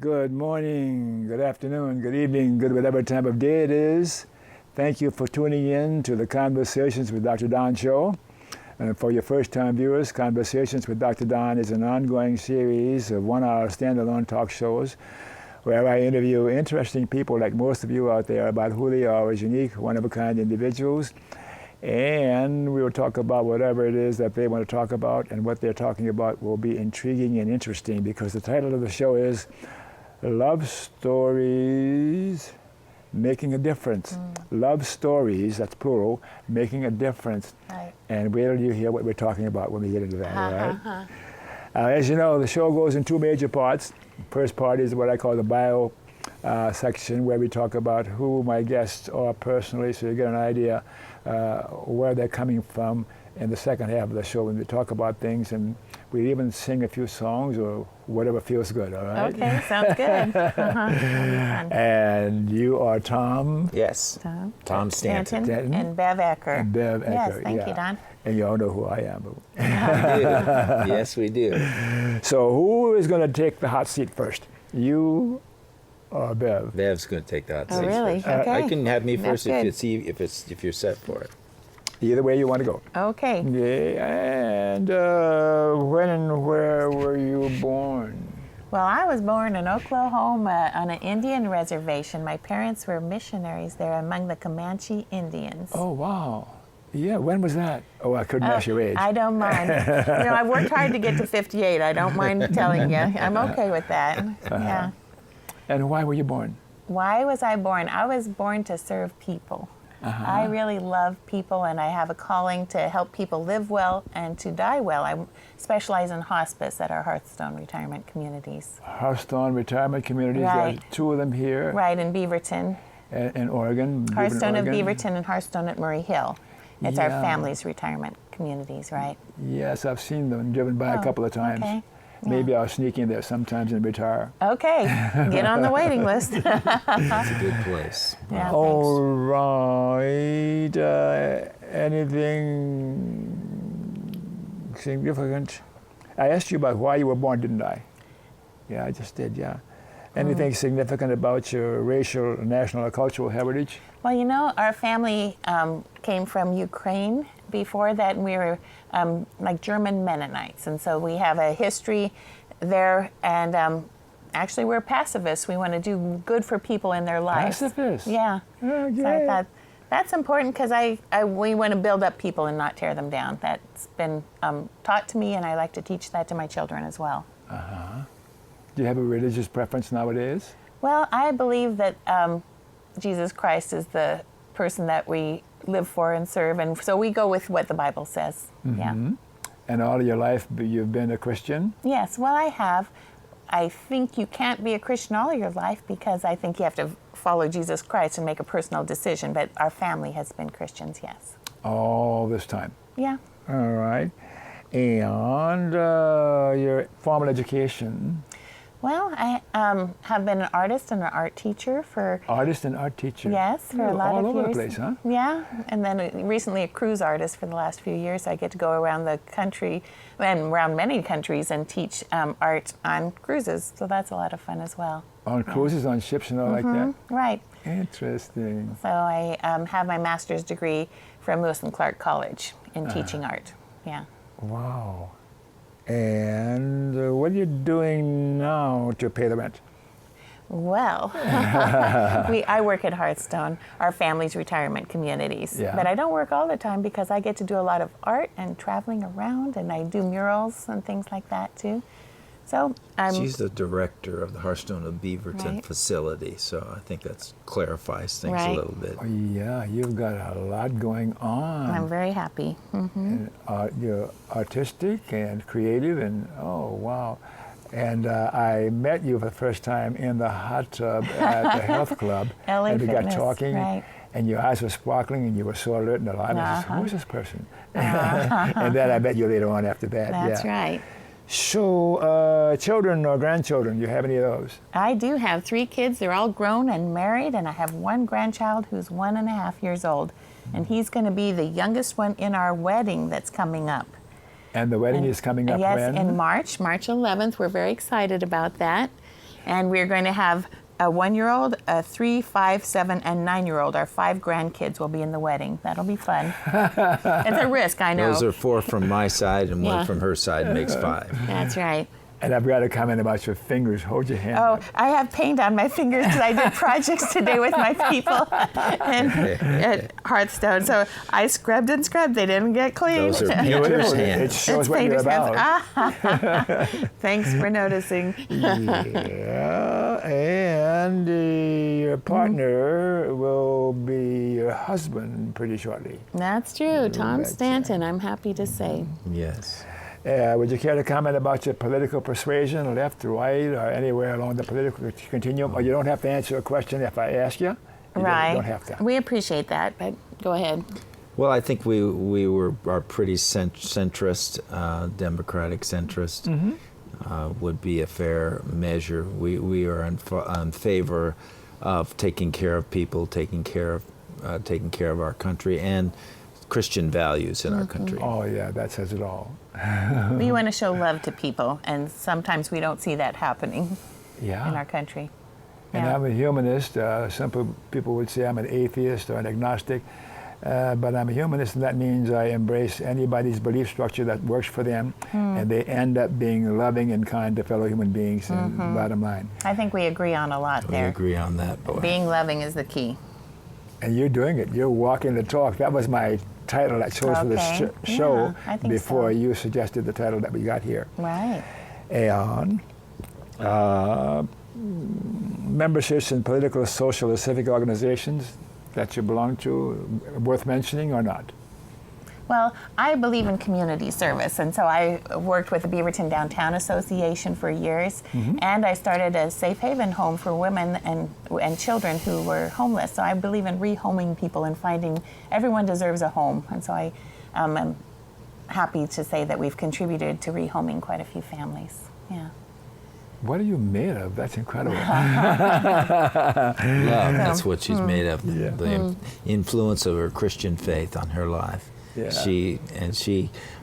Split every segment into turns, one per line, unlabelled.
Good morning, good afternoon, good evening, good whatever time of day it is. Thank you for tuning in to the Conversations with Dr. Don show. And for your first-time viewers, Conversations with Dr. Don is an ongoing series of one-hour standalone talk shows where I interview interesting people like most of you out there about who they are as unique, one-of-a-kind individuals. And we will talk about whatever it is that they want to talk about, and what they're talking about will be intriguing and interesting because the title of the show is Love Stories Making a Difference. Love stories, that's plural, making a difference.
Right.
And wait till you hear what we're talking about when we get into that, all right? As you know, the show goes in two major parts. First part is what I call the bio section, where we talk about who my guests are personally, so you get an idea where they're coming from. In the second half of the show, when we talk about things, and we even sing a few songs or whatever feels good, all right?
Okay, sounds good.
And you are Tom?
Yes. Tom Stanton.
And Bev Ecker.
And Bev Ecker,
yes, thank you, Don.
And you all know who I am.
We do. Yes, we do.
So who is going to take the hot seat first? You or Bev?
Bev's going to take the hot seat.
Oh, really?
First.
Okay.
I can have me
That's
first if
good.
if you're set for it.
Either way you want to go.
Okay.
Yeah, and when and where were you born?
Well, I was born in Oklahoma on an Indian reservation. My parents were missionaries there among the Comanche Indians.
Oh, wow. Yeah, when was that? Oh, I couldn't ask your age.
I don't mind. I've worked hard to get to 58. I don't mind telling you. I'm okay with that. Yeah.
And why were you born?
Why was I born? I was born to serve people. I really love people, and I have a calling to help people live well and to die well. I specialize in hospice at our Hearthstone retirement communities.
Hearthstone retirement communities,
Right.
There's two of them here.
Right, in Beaverton.
In Oregon.
Hearthstone of
Oregon.
Beaverton and Hearthstone at Murray Hill. It's our
Yeah.
family's retirement communities, right?
Yes, I've seen them, driven by a couple of times.
Okay.
Maybe I'll sneak in there sometimes and retire.
Okay, get on the waiting list.
It's a good place.
Yeah,
All right. Anything significant? I asked you about why you were born, didn't I? Yeah, I just did, yeah. Anything significant about your racial, national, or cultural heritage?
Well, you know, our family came from Ukraine. Before that, we were like German Mennonites, and so we have a history there. And actually, we're pacifists. We want to do good for people in their lives.
Pacifists?
Yeah.
Okay.
So I thought that's important because we want to build up people and not tear them down. That's been taught to me, and I like to teach that to my children as well.
Do you have a religious preference nowadays?
Well, I believe that Jesus Christ is the person that we live for and serve, and so we go with what the Bible says. Yeah.
And all of your life you've been a Christian?
Yes, well, I have. I think you can't be a Christian all your life because I think you have to follow Jesus Christ and make a personal decision, but our family has been Christians, yes.
All this time?
Yeah.
All right. And your formal education?
Well, I have been an artist and an art teacher for...
Artist and art teacher?
Yes, for a lot of years.
All over the place, huh?
Yeah, and then recently a cruise artist for the last few years. I get to go around the country and around many countries and teach art on cruises, so that's a lot of fun as well.
On cruises, on ships and all like that?
Right.
Interesting.
So I have my master's degree from Lewis and Clark College in teaching art. Yeah.
Wow. And what are you doing now to pay the rent?
Well, I work at Hearthstone, our family's retirement communities.
Yeah.
But I don't work all the time because I get to do a lot of art and traveling around, and I do murals and things like that too. So
She's the director of the Hearthstone of Beaverton
Right.
facility, so I think that clarifies things
Right.
a little bit.
Oh, yeah, you've got a lot going on.
I'm very happy.
And, you're artistic and creative, and oh, wow. And I met you for the first time in the hot tub at the health club.
LA
and we got
Fitness,
talking,
right.
and your eyes were sparkling, and you were so alert and alive. I said, who is this person? And then I met you later on after that.
That's
yeah.
right.
So, children or grandchildren, do you have any of those?
I do have 3 kids. They're all grown and married, and I have 1 grandchild who's 1.5 years old. And he's going to be the youngest one in our wedding that's coming up.
And the wedding is coming up
yes,
when?
in March 11th. We're very excited about that. And we're going to have a 1-year-old, a 3, 5, 7, and 9-year-old. Our 5 grandkids will be in the wedding. That'll be fun. It's a risk, I know.
Those are 4 from my side, and
Yeah.
1 from her side makes 5.
That's right.
And I've got a comment about your fingers. Hold your hand.
Oh,
up.
I have paint on my fingers because I did projects today with my people at Hearthstone. So I scrubbed and scrubbed. They didn't get clean.
Those are
You know,
painter's
it
hands.
shows
It's
what you're
painter's hands.
about.
Thanks for noticing.
Yeah, and your partner will be your husband pretty shortly.
That's true. Tom
That's
Stanton, I'm happy to say.
Yes.
Would you care to comment about your political persuasion, left, right, or anywhere along the political continuum? Or you don't have to answer a question if I ask you. You
Right.
don't have to.
We appreciate that, but go ahead.
Well, I think we are pretty centrist, democratic centrist. Would be a fair measure. We are in favor of taking care of people, taking care of our country, and Christian values in our country.
Oh, yeah, that says it all.
We want to show love to people, and sometimes we don't see that happening
Yeah.
in our country.
And
Yeah.
I'm a humanist. Some people would say I'm an atheist or an agnostic, but I'm a humanist, and that means I embrace anybody's belief structure that works for them, and they end up being loving and kind to fellow human beings. And bottom line,
I think we agree on a lot
We
there.
agree on that, boy.
Being loving is the key.
and you're doing it. You're walking the talk. That was my title I chose for
Okay.
this show
Yeah, I think
before
so.
you suggested the title that we got here.
Right.
And memberships in political, social, or civic organizations that you belong to, worth mentioning or not?
Well, I believe in community service, and so I worked with the Beaverton Downtown Association for years, and I started a safe haven home for women and children who were homeless. So I believe in rehoming people and finding everyone deserves a home, and so I am happy to say that we've contributed to rehoming quite a few families. Yeah.
What are you made of? That's incredible.
Love, that's what she's made of.
Yeah.
The influence of her Christian faith on her life.
Yeah.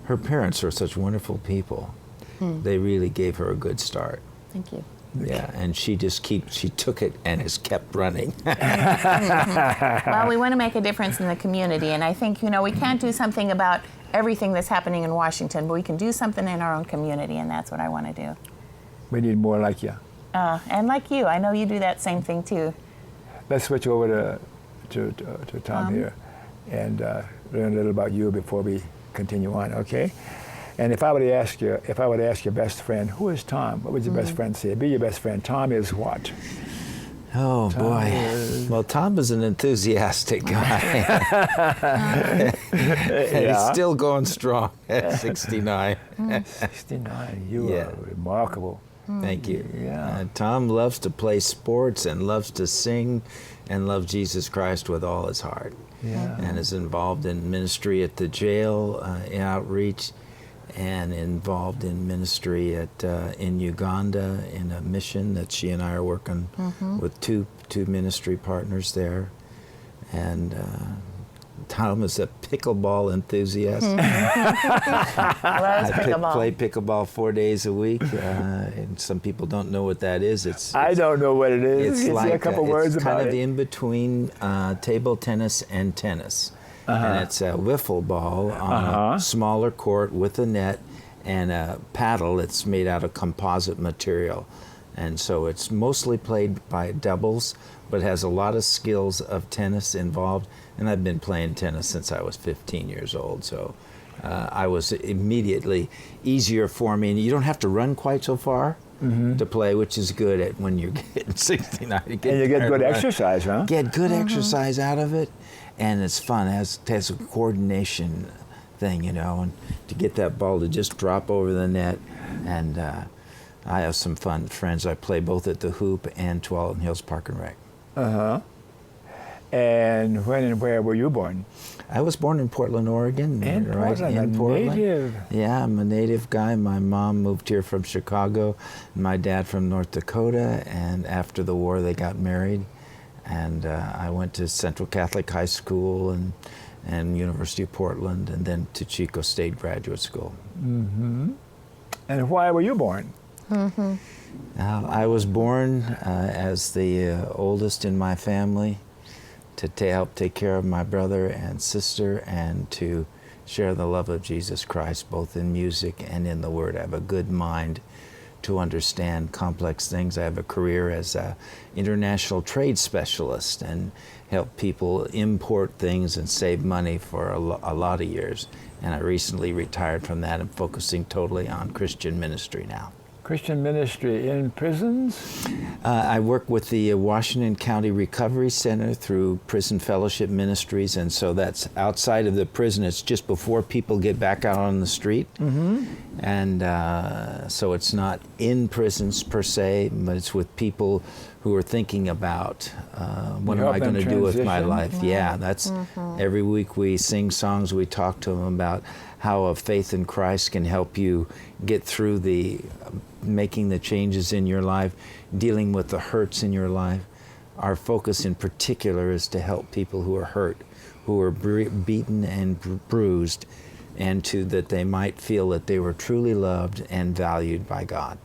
Her parents are such wonderful people. They really gave her a good start.
Thank you.
Yeah, and she took it and has kept running.
Well, we want to make a difference in the community, and I think, we can't do something about everything that's happening in Washington, but we can do something in our own community, and that's what I want to do.
We need more like you.
And like you, I know you do that same thing too.
Let's switch over to Tom here and learn a little about you before we continue on, okay? And if I were to ask your best friend, who is Tom? What would your best friend say? Be your best friend. Tom is what?
Oh, boy. Well, Tom is an enthusiastic guy. And he's still going strong at 69.
69. You
Yeah.
are remarkable.
Thank you.
Yeah.
Tom loves to play sports and loves to sing and loves Jesus Christ with all his heart.
Yeah.
And is involved in ministry at the jail, in outreach, and involved in ministry in Uganda in a mission that she and I are working with two ministry partners there. And Tom is a pickleball enthusiast.
Loves
I
pickleball.
play pickleball 4 days a week, and some people don't know what that is.
I don't know what it is.
It's
Can you say
like
a couple words
it's
about
kind of
it?
in between table tennis and tennis, and it's a wiffle ball on a smaller court with a net and a paddle that's made out of composite material, and so it's mostly played by doubles, but has a lot of skills of tennis involved. And I've been playing tennis since I was 15 years old, so I was immediately easier for me. And you don't have to run quite so far to play, which is good at when you're getting 69.
And you get good exercise, huh?
Get good exercise out of it, and it's fun. It has a coordination thing, and to get that ball to just drop over the net. And I have some fun friends. I play both at the Hoop and Tualatin Hills Park and Rec.
And when and where were you born?
I was born in Portland, Oregon.
In Portland,
in
a
Portland.
native.
Yeah, I'm a native guy. My mom moved here from Chicago, and my dad from North Dakota, and after the war they got married. And I went to Central Catholic High School and University of Portland, and then to Chico State Graduate School.
And why were you born?
I was born as the oldest in my family to help take care of my brother and sister and to share the love of Jesus Christ both in music and in the Word. I have a good mind to understand complex things. I have a career as an international trade specialist and help people import things and save money for a lot of years. And I recently retired from that and focusing totally on Christian ministry now.
Christian ministry in prisons?
I work with the Washington County Recovery Center through Prison Fellowship Ministries, and so that's outside of the prison. It's just before people get back out on the street. And so it's not in prisons per se, but it's with people who are thinking about what am I going to do with my life? Yeah, that's every week we sing songs, we talk to them about how a faith in Christ can help you get through the making the changes in your life, dealing with the hurts in your life. Our focus in particular is to help people who are hurt, who are beaten and bruised, and that they might feel that they were truly loved and valued by God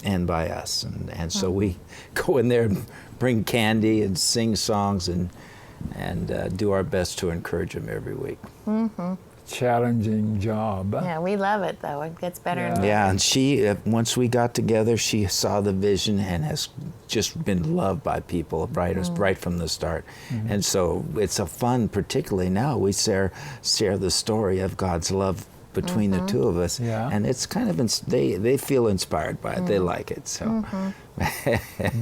and by us. And so we go in there and bring candy and sing songs and do our best to encourage them every week.
Challenging job.
Yeah, we love it though. It gets better and better.
Yeah, and she, once we got together, she saw the vision and has just been loved by people right from the start. And so it's a fun, particularly now, we share the story of God's love between the two of us. And it's kind of, they feel inspired by it. They like it, so.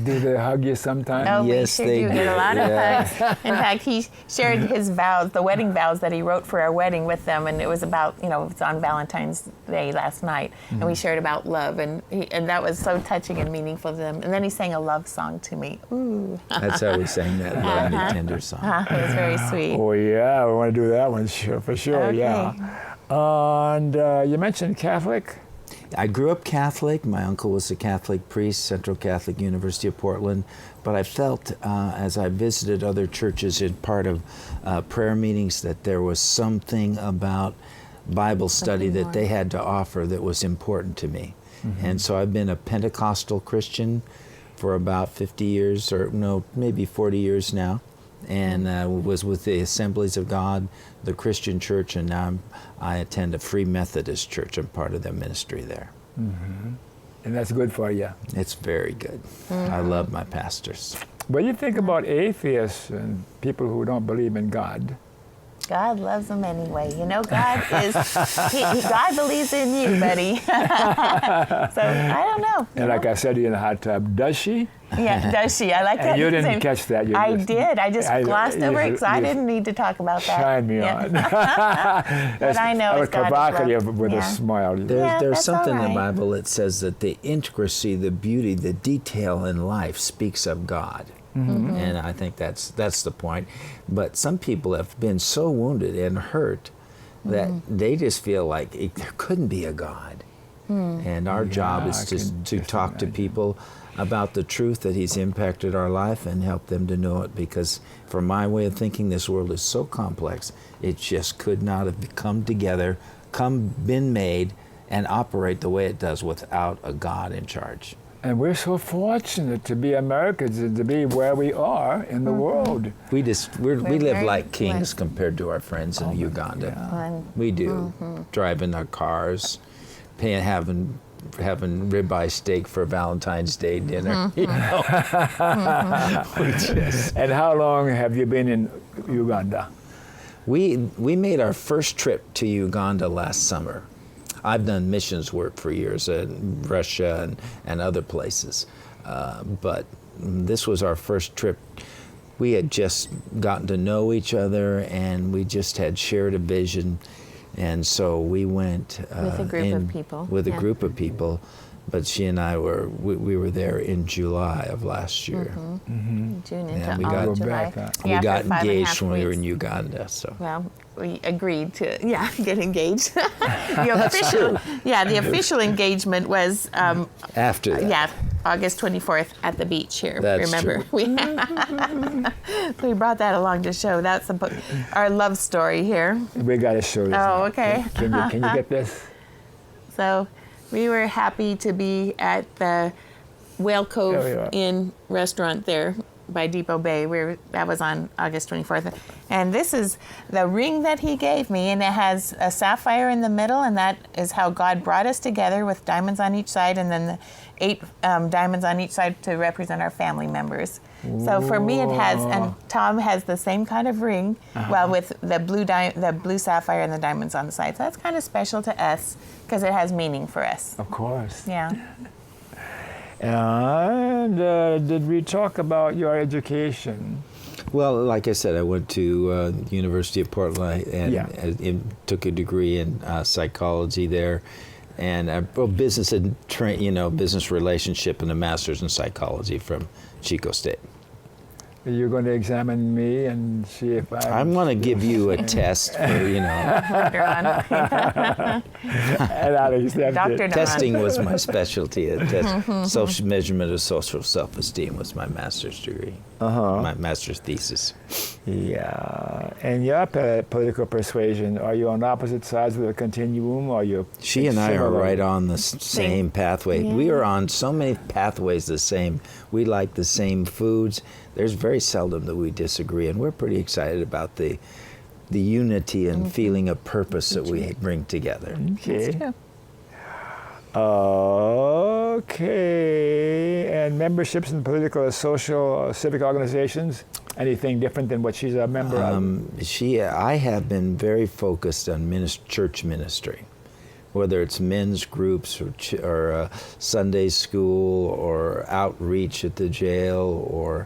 Do they hug you sometimes?
Oh,
yes,
we sure do get a lot of hugs. In fact, he shared his vows, the wedding vows that he wrote for our wedding with them, and it was about, it's on Valentine's Day last night, and we shared about love, and that was so touching and meaningful to them. And then he sang a love song to me. Ooh.
That's how we sang that Love Me Tender song.
It was very sweet.
Oh yeah, we want to do that one for sure.
Okay.
Yeah. And you mentioned Catholic.
I grew up Catholic. My uncle was a Catholic priest, Central Catholic University of Portland. But I felt as I visited other churches in part of prayer meetings that there was something about Bible study that they had to offer that was important to me. And so I've been a Pentecostal Christian for about 50 years, or no, maybe 40 years now. And was with the Assemblies of God, the Christian church, and now I attend a Free Methodist church. I'm part of their ministry there.
And that's good for you.
It's very good. I love my pastors.
But you think about atheists and people who don't believe in God.
God loves them anyway. God is, God believes in you, buddy. So I don't know.
And like I said, you're in the hot tub. Does she?
Yeah, does she? I like that.
And you didn't catch that.
I did. I just glossed over it because I didn't need to talk about that.
Shine me on.
But I know it's God's love.
provocative with a smile.
There's something in the
right.
Bible that says that the intricacy, the beauty, the detail in life speaks of God. And I think that's the point. But some people have been so wounded and hurt that they just feel like there couldn't be a God. And our job is to talk to people about the truth that He's impacted our life and help them to know it, because from my way of thinking, this world is so complex, it just could not have come together, been made, and operate the way it does without a God in charge.
And we're so fortunate to be Americans and to be where we are in the world.
We live
very
like kings
blessed.
compared to our friends in Uganda.
Yeah.
We do. Driving our cars, having ribeye steak for Valentine's Day dinner. We just.
And how long have you been in Uganda?
We made our first trip to Uganda last summer. I've done missions work for years in Russia and other places, but this was our first trip. We had just gotten to know each other, and we just had shared a vision, and so we went
with a group of people.
With a group of people, but she and I we were there in July of last year.
June into
we got
July.
We got
for 5.5
engaged when we were
weeks.
in Uganda. So.
Well, we agreed to get engaged. The official engagement was
After that.
August 24th at the beach here.
That's
remember
true.
we brought that along to show that's our love story here.
We got to show this.
Oh, okay.
Can you get this?
So We were happy to be at the Whale Cove
There we are.
Inn restaurant there by Depot Bay. That was on August 24th. And this is the ring that he gave me, and it has a sapphire in the middle, and that is how God brought us together with diamonds on each side, and then the 8 diamonds on each side to represent our family members. So for me it has, and Tom has the same kind of ring, well, with the blue sapphire and the diamonds on the side. So that's kind of special to us because it has meaning for us.
Of course.
Yeah.
And did we talk about your education?
Well, like I said, I went to University of Portland and took a degree in psychology there, and business and business relationship, and a master's in psychology from Chico State.
You're going to examine me and see if
I'm going to give you a test for,
Later on.
and I'll accept
Dr.
it.
Don.
Testing was my specialty. Social measurement of social self-esteem was my master's degree, my master's thesis.
Yeah. And your political persuasion, are you on opposite sides of the continuum, or you?
She and I are
similar?
right on the same pathway.
Yeah.
We are on so many pathways the same. We like the same foods. There's very seldom that we disagree, and we're pretty excited about the unity and feeling of purpose that we bring together.
Okay.
That's true.
Okay. And memberships in political or social or civic organizations, anything different than what she's a member of?
I have been very focused on church ministry, whether it's men's groups or Sunday school or outreach at the jail, or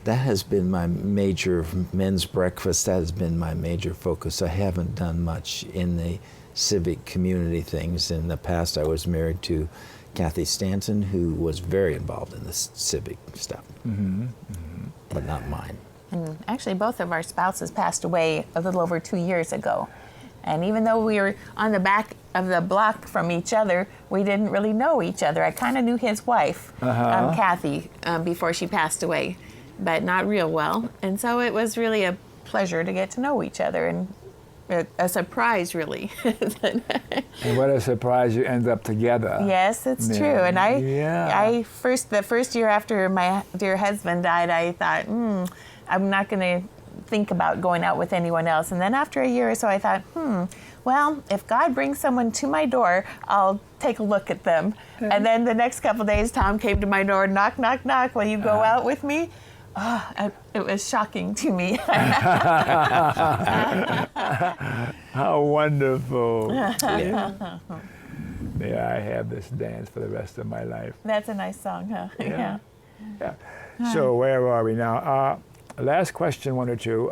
that has been my major men's breakfast. That has been my major focus. I haven't done much in the civic community things. In the past, I was married to Kathy Stanton, who was very involved in the civic stuff, but not mine.
And actually, both of our spouses passed away a little over 2 years ago. And even though we were on the back of the block from each other, we didn't really know each other. I kind of knew his wife, Kathy, before she passed away, but not real well. And so it was really a pleasure to get to know each other, and a surprise, really.
And what a surprise you end up together.
Yes, it's
Yeah.
true. And
Yeah.
the first year after my dear husband died, I thought, I'm not going to think about going out with anyone else. And then after a year or so, I thought, well, if God brings someone to my door, I'll take a look at them. And then the next couple of days, Tom came to my door, knock, knock, knock, will you go out with me? It was shocking to me.
How wonderful. May I have this dance for the rest of my life.
That's a nice song, huh?
Yeah. So where are we now? Last question, one or two.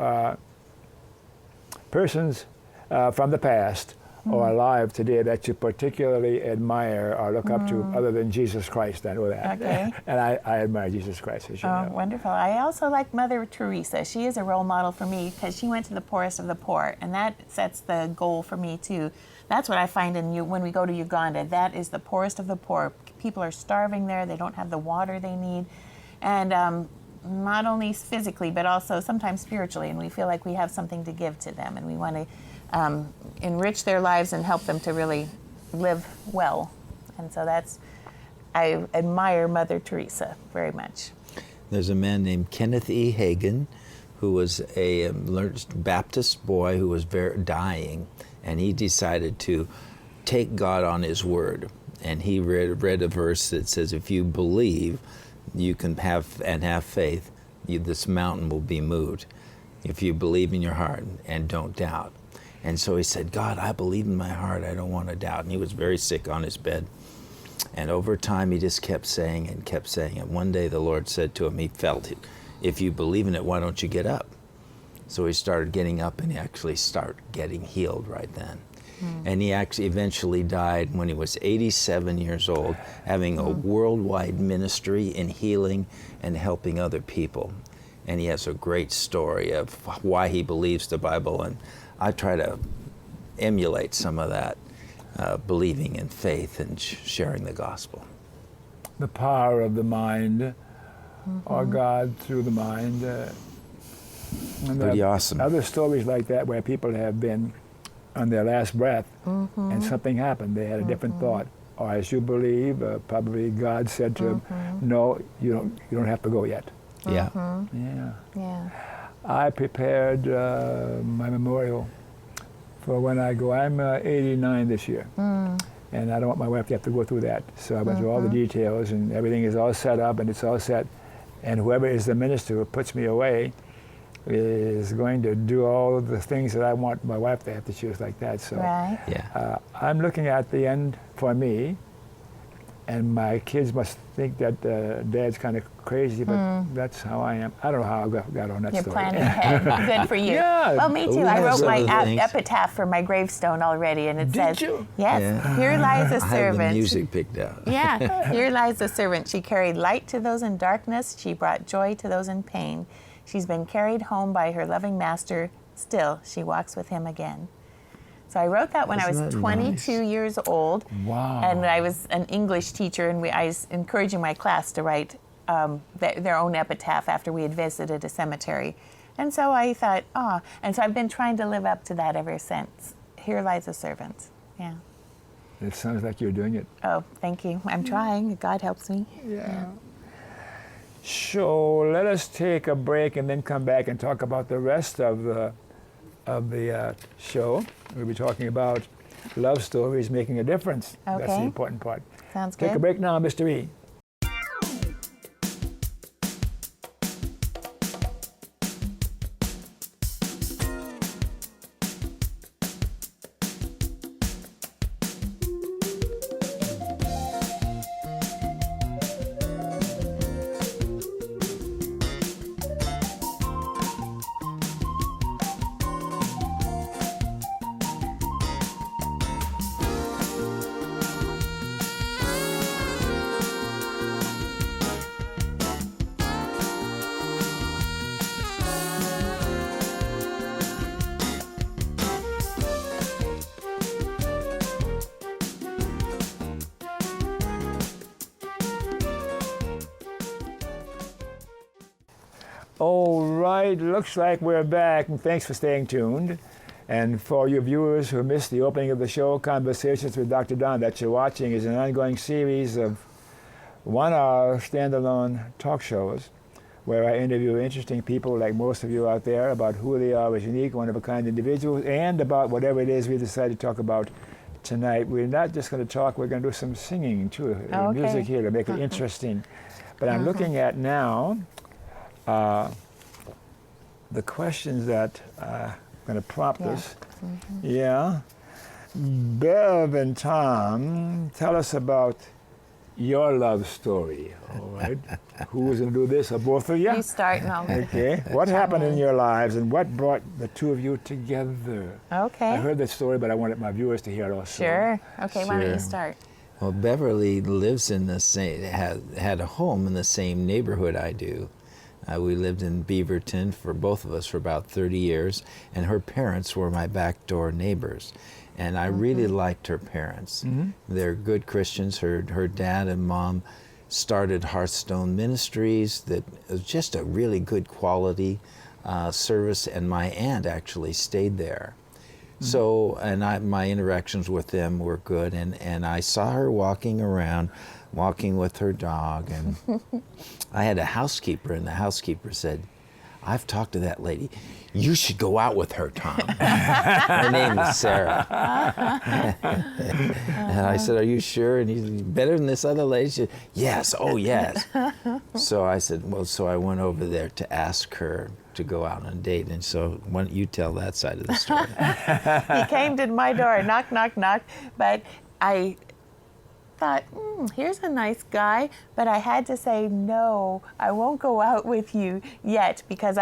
Persons from the past or alive today that you particularly admire or look up to, other than Jesus Christ. I know that.
Okay.
And I admire Jesus Christ, as you know.
Wonderful. I also like Mother Teresa. She is a role model for me because she went to the poorest of the poor, and that sets the goal for me too. That's what I find when we go to Uganda. That is the poorest of the poor. People are starving there. They don't have the water they need. And not only physically, but also sometimes spiritually, and we feel like we have something to give to them, and we want to enrich their lives and help them to really live well. And so I admire Mother Teresa very much.
There's a man named Kenneth E. Hagin, who was a Baptist boy who was dying, and he decided to take God on his word. And he read a verse that says, if you believe, you can have faith, this mountain will be moved. If you believe in your heart and don't doubt. And so he said, God, I believe in my heart, I don't want to doubt. And he was very sick on his bed. And over time, he just kept saying and kept saying it. One day the Lord said to him, he felt it, if you believe in it, why don't you get up? So he started getting up, and he actually started getting healed right then. And he actually eventually died when he was 87 years old, having a worldwide ministry in healing and helping other people. And he has a great story of why he believes the Bible, and I try to emulate some of that, believing in faith and sharing the gospel.
The power of the mind, or God through the mind. And
Pretty awesome.
Other stories like that where people have been on their last breath and something happened. They had a different thought or as you believe, probably God said to him, no, you don't have to go yet.
Yeah.
Yeah.
Yeah.
I prepared my memorial for when I go. I'm 89 this year, and I don't want my wife to have to go through that. So I went through all the details, and everything is all set up, and it's all set. And whoever is the minister who puts me away is going to do all the things that I want my wife to have to choose like that. So
Right.
Yeah.
I'm looking at the end for me, and my kids must think that Dad's kind of crazy, but that's how I am. I don't know how I got on that
You're
story.
planning ahead. Good for you.
Yeah.
Well, me too.
We
I
have
wrote
some
my
of the things.
epitaph for my gravestone already, and it says,
you?
yes,
Yeah.
here lies a
I have the
servant.
music picked out.
Yeah, here lies the servant. She carried light to those in darkness. She brought joy to those in pain. She's been carried home by her loving master. Still, she walks with him again. So I wrote that when I was
Isn't that
22 years old.
Wow.
And I was an English teacher, and I was encouraging my class to write their own epitaph after we had visited a cemetery. And so I thought, and so I've been trying to live up to that ever since. Here lies a servant. Yeah.
It sounds like you're doing it.
Oh, thank you. I'm trying. God helps me.
Yeah. So let us take a break and then come back and talk about the rest of the show. We'll be talking about love stories making a difference. That's the
Okay.
important part.
Sounds
Take a
good.
break now, Mr. E. All right, looks like we're back, and thanks for staying tuned. And for you viewers who missed the opening of the show, Conversations with Dr. Don, that you're watching is an ongoing series of 1-hour standalone talk shows where I interview interesting people like most of you out there about who they are as unique, one-of-a-kind individuals, and about whatever it is we decide to talk about tonight. We're not just going to talk, we're going to do some singing too,
Okay.
music here to make it interesting. But I'm looking at now the questions that are going to prompt us. Yeah. Bev and Tom, tell us about your love story. All right. Who's going to do this? Or both of you?
You start and I'll...
Okay. What happened in your lives and what brought the two of you together?
Okay.
I heard that story, but I wanted my viewers to hear it also.
Sure. Okay, why don't
Sure.
you start?
Well, Beverly lives in the same, had a home in the same neighborhood I do. We lived in Beaverton for both of us for about 30 years, and her parents were my backdoor neighbors. And I really liked her parents. They're good Christians. Her dad and mom started Hearthstone Ministries that was just a really good quality service, and my aunt actually stayed there. So, and my interactions with them were good, and I saw her walking around, walking with her dog, and I had a housekeeper, and the housekeeper said, "I've talked to that lady. You should go out with her, Tom." Her name is Sarah. And I said, "Are you sure?" And he's better than this other lady. She said, "Yes, oh yes." So I said, well, so I went over there to ask her to go out on a date. And so why don't you tell that side of the story?
He came to my door, knock, knock, knock. But I thought, here's a nice guy. But I had to say, no, I won't go out with you yet because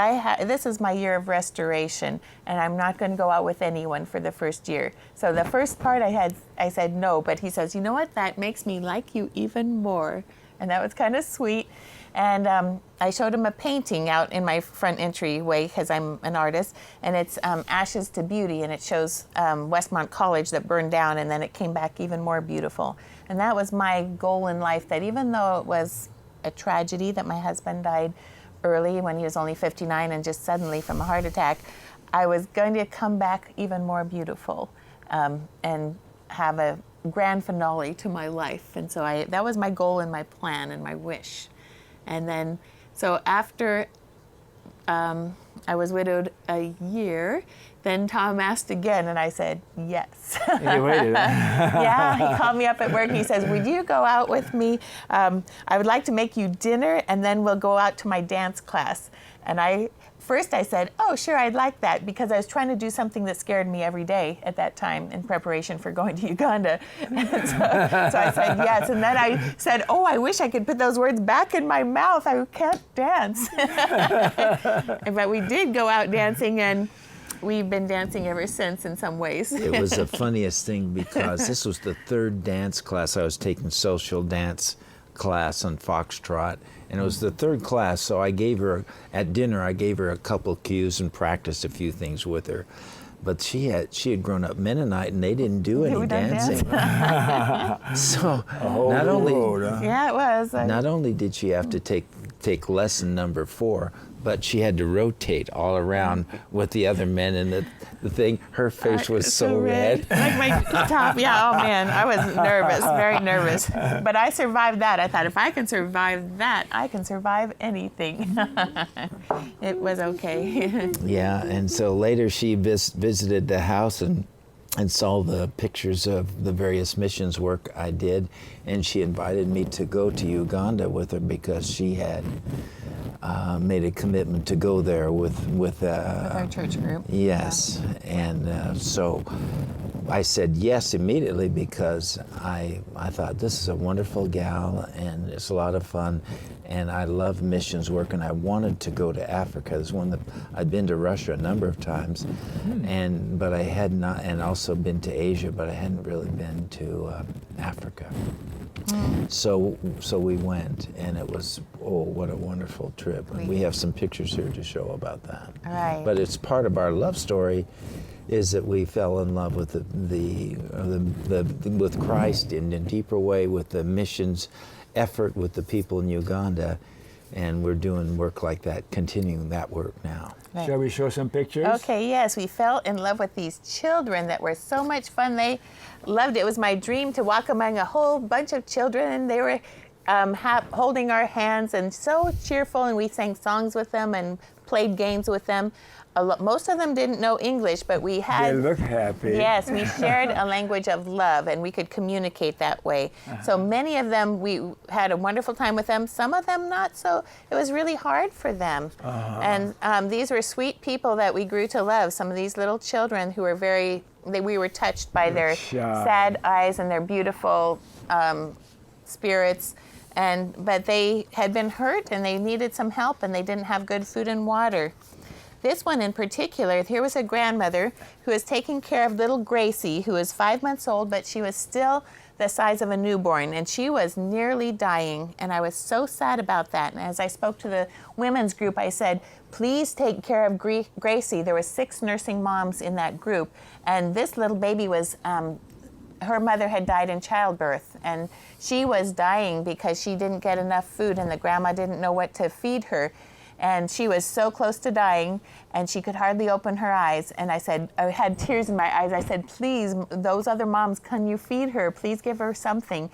this is my year of restoration, and I'm not going to go out with anyone for the first year. So the first part I said no, but he says, you know what? That makes me like you even more. And that was kind of sweet. And I showed him a painting out in my front entryway because I'm an artist, and it's Ashes to Beauty, and it shows Westmont College that burned down, and then it came back even more beautiful. And that was my goal in life, that even though it was a tragedy that my husband died early when he was only 59 and just suddenly from a heart attack, I was going to come back even more beautiful and have a grand finale to my life. And so that was my goal and my plan and my wish. And then, so after I was widowed a year, then Tom asked again, and I said, yes.
You waited.
Yeah, he called me up at work and he says, would you go out with me? I would like to make you dinner, and then we'll go out to my dance class. And first I said, oh, sure, I'd like that, because I was trying to do something that scared me every day at that time in preparation for going to Uganda. And so I said yes. And then I said, oh, I wish I could put those words back in my mouth. I can't dance. But we did go out dancing, and we've been dancing ever since in some ways.
It was the funniest thing, because this was the third dance class. I was taking social dance class on Foxtrot, and it was the third class, so I gave her, at dinner, I gave her a couple cues and practiced a few things with her. But she had grown up Mennonite, and they didn't do any dancing. So not only
Yeah, it was.
not only did she have to take lesson number 4, but she had to rotate all around with the other men, and the thing, her face was so red.
Like my top, yeah, oh man, I was nervous, very nervous. But I survived that. I thought, if I can survive that, I can survive anything. It was okay.
Yeah, and so later she visited the house and saw the pictures of the various missions work I did, and she invited me to go to Uganda with her, because she had made a commitment to go there with
Our church group.
Yes, and so I said yes immediately, because I thought, this is a wonderful gal, and it's a lot of fun, and I love missions work, and I wanted to go to Africa. This one that I'd been to Russia a number of times, but I had not, and also been to Asia, but I hadn't really been to Africa. So we went, and it was, oh, what a wonderful trip. And we have some pictures here to show about that.
Right.
But it's part of our love story, is that we fell in love with with Christ in a deeper way, with the missions effort with the people in Uganda, and we're doing work like that, continuing that work now.
Right.
Shall we show some pictures?
Okay, yes, we fell in love with these children that were so much fun. They loved it. It was my dream to walk among a whole bunch of children, and they were holding our hands and so cheerful, and we sang songs with them and played games with them. Most of them didn't know English, but we had...
They look happy.
Yes, we shared a language of love, and we could communicate that way. So many of them, we had a wonderful time with them. Some of them not so. It was really hard for them. And these were sweet people that we grew to love. Some of these little children who were we were touched by their sad eyes and their beautiful spirits. But they had been hurt, and they needed some help, and they didn't have good food and water. This one in particular, here was a grandmother who was taking care of little Gracie, who was 5 months old, but she was still the size of a newborn, and she was nearly dying, and I was so sad about that. And as I spoke to the women's group, I said, please take care of Gracie. There were 6 nursing moms in that group, and this little baby was, her mother had died in childbirth, and she was dying because she didn't get enough food, and the grandma didn't know what to feed her. And she was so close to dying, and she could hardly open her eyes. And I said, I had tears in my eyes. I said, please, those other moms, can you feed her? Please give her something.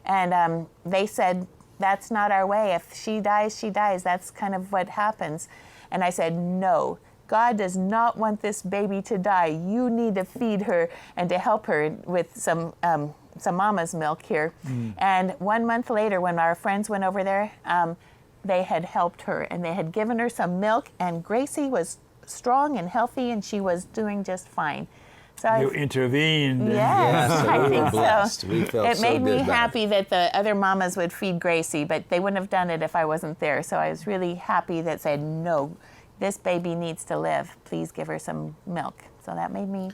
And they said, that's not our way. If she dies, she dies. That's kind of what happens. And I said, no, God does not want this baby to die. You need to feed her and to help her with some mama's milk here. And 1 month later, when our friends went over there, they had helped her, and they had given her some milk, and Gracie was strong and healthy, and she was doing just fine. So
You intervened.
Yes,
Yeah, so
I
we were
think
blessed.
so.
We felt
It
so
made me
good about
happy that the other mamas would feed Gracie, but they wouldn't have done it if I wasn't there. So I was really happy that said, no, this baby needs to live. Please give her some milk. So that made me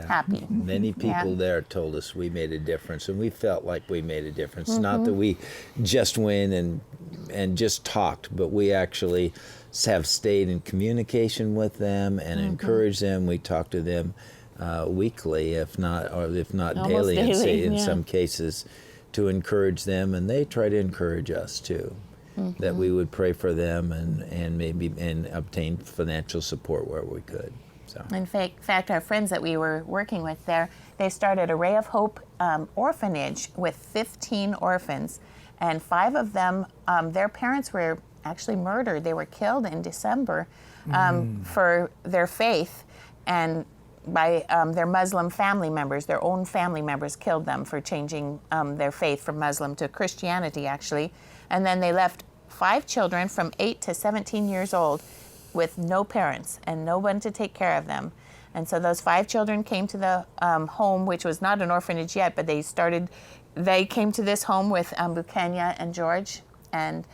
happy.
Many people
Yeah.
there told us we made a difference, and we felt like we made a difference. Not that we just went and just talked, but we actually have stayed in communication with them and encouraged them. We talk to them weekly, if not
Almost
daily,
daily,
in
yeah.
some cases, to encourage them, and they try to encourage us too. That we would pray for them and maybe obtain financial support where we could. So.
In fact, our friends that we were working with there, they started a Ray of Hope orphanage with 15 orphans, and 5 of them, their parents were actually murdered. They were killed in December for their faith, and by their Muslim family members. Their own family members killed them for changing their faith from Muslim to Christianity, actually. And then they left 5 children from 8 to 17 years old with no parents and no one to take care of them. And so those 5 children came to the home, which was not an orphanage yet, but they came to this home with Bukenya and George and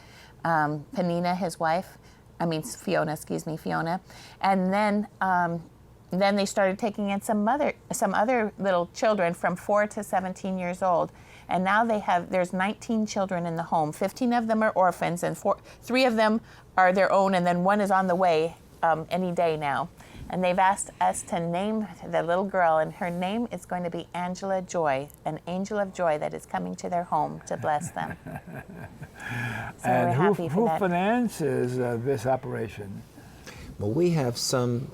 Penina, his wife. Fiona. And then they started taking in some other little children from 4 to 17 years old. And now there's 19 children in the home. 15 of them are orphans, and 3 of them are their own, and then 1 is on the way any day now. And they've asked us to name the little girl, and her name is going to be Angela Joy, an angel of joy that is coming to their home to bless them. So
and
we're happy for
who
that.
finances this operation?
Well, we have some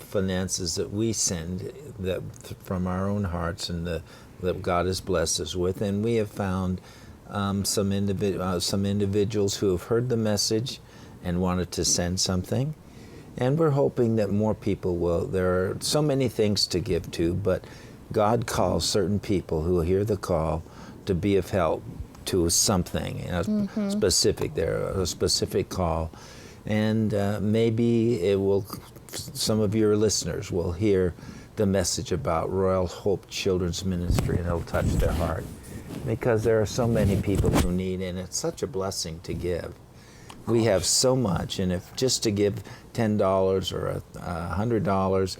finances that we send from our own hearts and that God has blessed us with, and we have found some individuals who have heard the message and wanted to send something, and we're hoping that more people will. There are so many things to give to, but God calls certain people who hear the call to be of help to something, a specific call. And maybe some of your listeners will hear the message about Royal Hope Children's Ministry, and it'll touch their heart, because there are so many people who need, and it's such a blessing to give. We have so much, and if just to give $10 or $100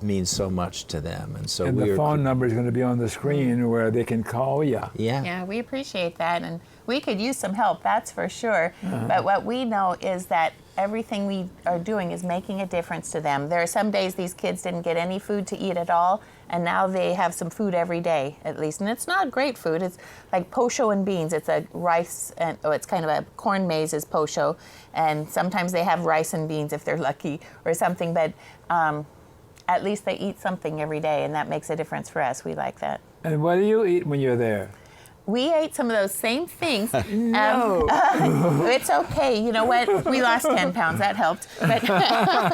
means so much to them, and so
the phone number is going to be on the screen where they can call you.
Yeah, we appreciate that, and we could use some help, that's for sure. But what we know is that everything we are doing is making a difference to them. There are some days these kids didn't get any food to eat at all, and now they have some food every day, at least. And it's not great food. It's like posho and beans. It's a rice, and it's kind of a corn maize is posho, and sometimes they have rice and beans if they're lucky or something, but at least they eat something every day, and that makes a difference for us. We like that.
And what do you eat when you're there?
We ate some of those same things.
No.
It's okay. You know what? We lost 10 pounds. That helped. But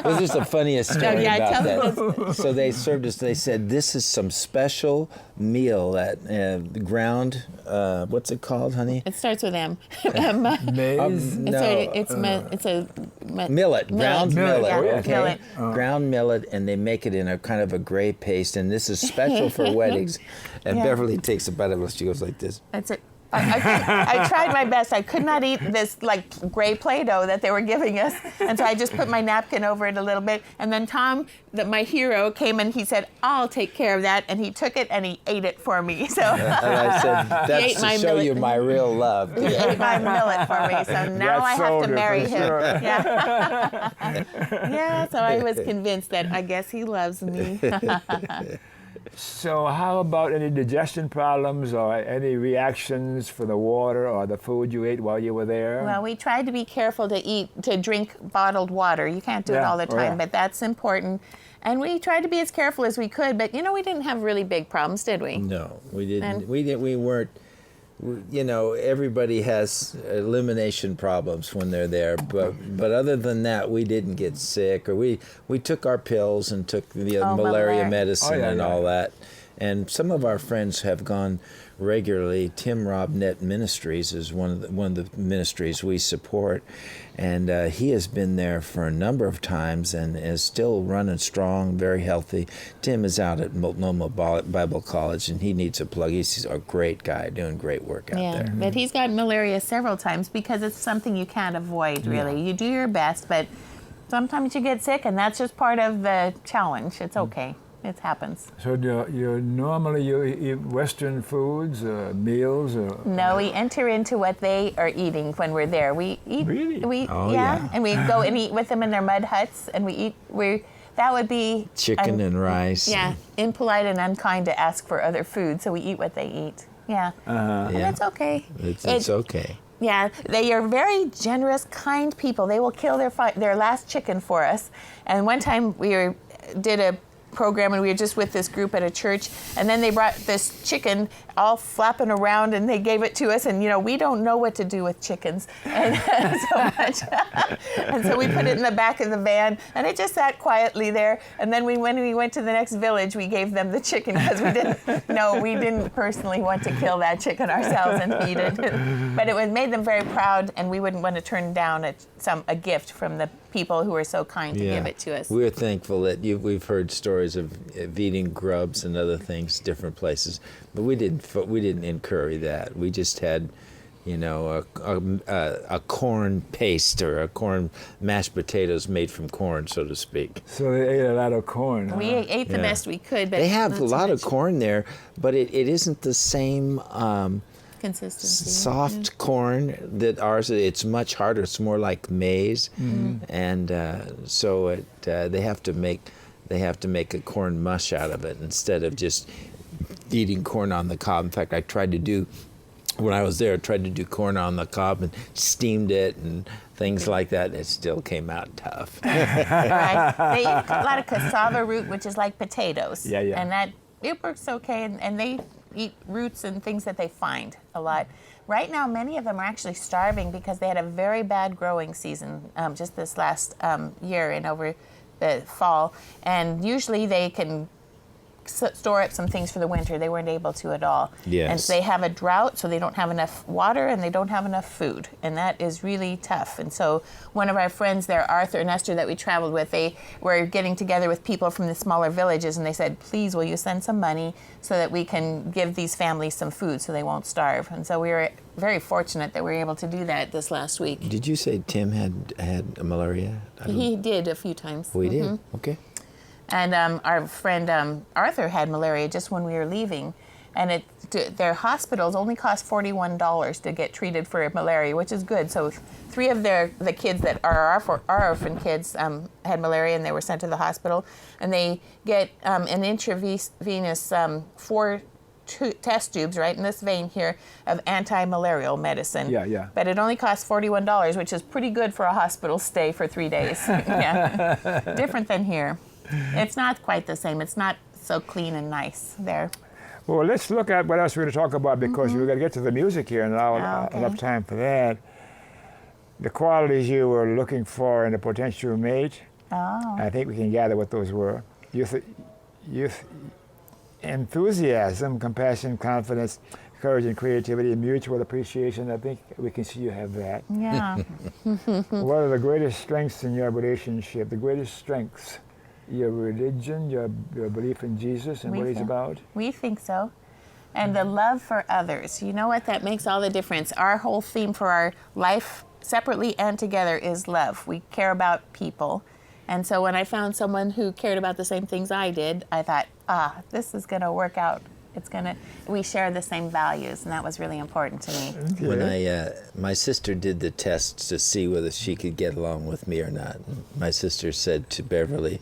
This is the funniest story
yeah,
about
tell
that. So they served us, they said, this is some special meal at ground, what's it called, honey?
it starts with M.
Maize?
No.
It's a
Millet, ground millet.
Yeah,
Okay.
millet.
Ground millet, and they make it in a kind of a gray paste, and this is special for weddings. And
Yeah.
Beverly takes a bite of it. She goes like this.
That's it. I tried my best. I could not eat this like gray Play-Doh that they were giving us, and so I just put my napkin over it a little bit. And then Tom, my hero, came and he said, "I'll take care of that," and he took it and he ate it for me. So
And I said, that's
ate
to
my
show
millet.
you my real love.
he ate my millet for me. So now
That
I have
sold
to
it
marry
for
him.
sure.
Yeah. Yeah. So I was convinced that I guess he loves me.
So how about any digestion problems or any reactions for the water or the food you ate while you were there?
Well, we tried to be careful to drink bottled water. You can't do it
Yeah.
all the
Oh,
time,
yeah.
but that's important. And we tried to be as careful as we could, but we didn't have really big problems, did we?
No, we didn't.
And-
We weren't. Everybody has elimination problems when they're there, but other than that, we didn't get sick, or we took our pills and took the malaria
malaria.
medicine
Oh, yeah,
and
yeah.
all that. And some of our friends have gone regularly. Tim Robnett Ministries is one of the ministries we support, and he has been there for a number of times and is still running strong, very healthy. Tim is out at Multnomah Bible College, and he needs a plug. He's a great guy doing great work out
Yeah,
there.
but he's gotten malaria several times because it's something you can't avoid, really. You do your best, but sometimes you get sick, and that's just part of the challenge. It's okay. It happens.
So you normally eat Western foods, meals?
No, we enter into what they are eating when we're there. We eat.
Really?
Oh, yeah.
And we go and eat with them in their mud huts, and we eat. That would be
Chicken and rice.
Yeah, impolite and unkind to ask for other food, so we eat what they eat. Yeah, and
Yeah.
it's okay.
It's okay.
Yeah, they are very generous, kind people. They will kill their last chicken for us. And one time did a program, and we were just with this group at a church, and then they brought this chicken all flapping around, and they gave it to us, and we don't know what to do with chickens, and so much. And so we put it in the back of the van, and it just sat quietly there. And then when we went to the next village, we gave them the chicken because we didn't personally want to kill that chicken ourselves and feed it. But it made them very proud, and we wouldn't want to turn down a gift from the people who were so kind to give it to us.
We're thankful that we've heard stories of eating grubs and other things different places, but we didn't incur that. We just had a corn paste or a corn mashed potatoes made from corn, so to speak.
So they ate a lot of corn.
We ate the best we could, but
they have a lot of corn there, but it isn't the same
consistency.
Soft corn that ours. It's much harder. It's more like maize, and so they have to make a corn mush out of it instead of just eating corn on the cob. In fact, when I was there, I tried to do corn on the cob and steamed it and things like that, and it still came out tough.
Right. They eat a lot of cassava root, which is like potatoes.
Yeah.
And it works okay, and they eat roots and things that they find a lot. Right now, many of them are actually starving because they had a very bad growing season just this last year and over the fall. And usually they can store up some things for the winter. They weren't able to at all.
Yes.
And so they have a drought, so they don't have enough water and they don't have enough food. And that is really tough. And so one of our friends there, Arthur and Esther, that we traveled with, they were getting together with people from the smaller villages, and they said, please, will you send some money so that we can give these families some food so they won't starve. And so we were very fortunate that we were able to do that this last week.
Did you say Tim had malaria?
He did a few times.
We did? Okay.
And our friend Arthur had malaria just when we were leaving. And their hospitals only cost $41 to get treated for malaria, which is good. So 3 of the kids that are our orphan kids had malaria, and they were sent to the hospital. And they get an intravenous 4 test tubes right in this vein here of anti-malarial medicine.
Yeah.
But it only costs $41, which is pretty good for a hospital stay for 3 days. Yeah. Different than here. It's not quite the same. It's not so clean and nice there.
Well, let's look at what else we're going to talk about, because we're going to get to the music here, and I'll
Okay.
enough time for that. The qualities you were looking for in a potential mate, I think we can gather what those were. Youth, enthusiasm, compassion, confidence, courage and creativity, and mutual appreciation. I think we can see you have that.
Yeah.
What are the greatest strengths in your relationship? The greatest strengths? Your religion, your belief in Jesus and what he's about?
We think so. And the love for others. You know what? That makes all the difference. Our whole theme for our life, separately and together, is love. We care about people. And so when I found someone who cared about the same things I did, I thought, this is going to work out. We share the same values, and that was really important to me.
When my sister did the tests to see whether she could get along with me or not, my sister said to Beverly,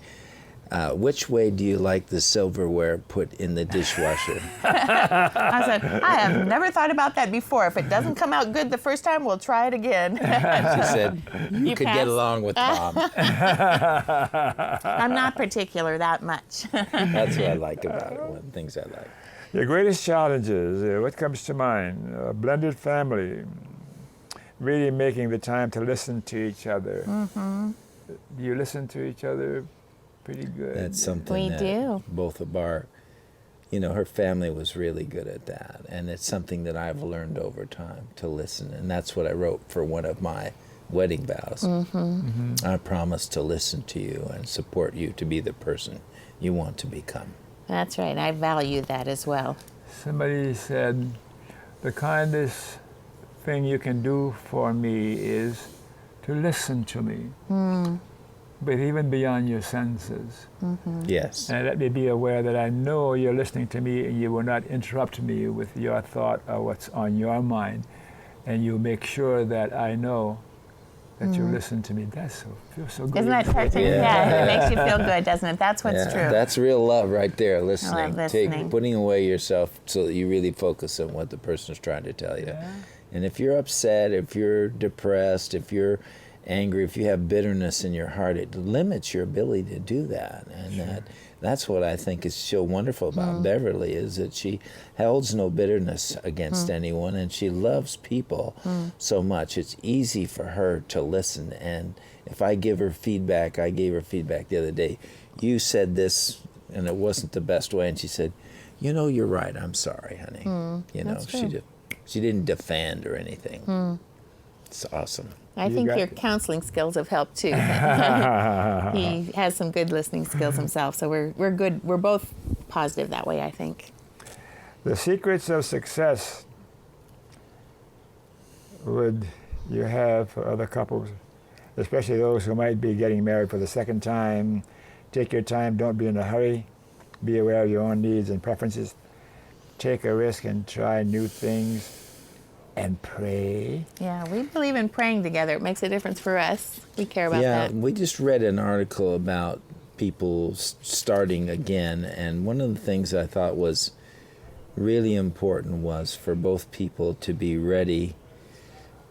which way do you like the silverware put in the dishwasher?
I said, I have never thought about that before. If it doesn't come out good the first time, we'll try it again.
She said, you could get along with Tom.
I'm not particular that much.
That's what I like about it, one of the things I like.
Your greatest challenges, what comes to mind? A blended family, really making the time to listen to each other. Do you listen to each other pretty good?
That's something
We
that
do.
both of her family was really good at that. And it's something that I've learned over time, to listen. And that's what I wrote for one of my wedding vows. I promise to listen to you and support you to be the person you want to become.
That's right. I value that as well.
Somebody said, the kindest thing you can do for me is to listen to me, but even beyond your senses.
Yes.
And let me be aware that I know you're listening to me, and you will not interrupt me with your thought or what's on your mind. And you make sure that I know that you listen to me. Feels so good.
Isn't that touching? Yeah, it makes you feel good, doesn't it? That's what's true.
That's real love right there, listening.
Listening.
Putting away yourself so that you really focus on what the person's trying to tell you.
Yeah.
And if you're upset, if you're depressed, if you're angry, if you have bitterness in your heart, it limits your ability to do that. And that's what I think is so wonderful about Beverly, is that she holds no bitterness against anyone, and she loves people so much. It's easy for her to listen. And if I give her feedback, I gave her feedback the other day. You said this, and it wasn't the best way. And she said, you're right. I'm sorry, honey. She didn't defend or anything. It's awesome.
I think your counseling skills have helped too. He has some good listening skills himself, so we're good. We're both positive that way, I think.
The secrets of success would you have for other couples, especially those who might be getting married for the second time? Take your time. Don't be in a hurry. Be aware of your own needs and preferences. Take a risk and try new things. And pray.
Yeah, we believe in praying together. It makes a difference for us. We care about that.
Yeah, we just read an article about people starting again, and one of the things I thought was really important was for both people to be ready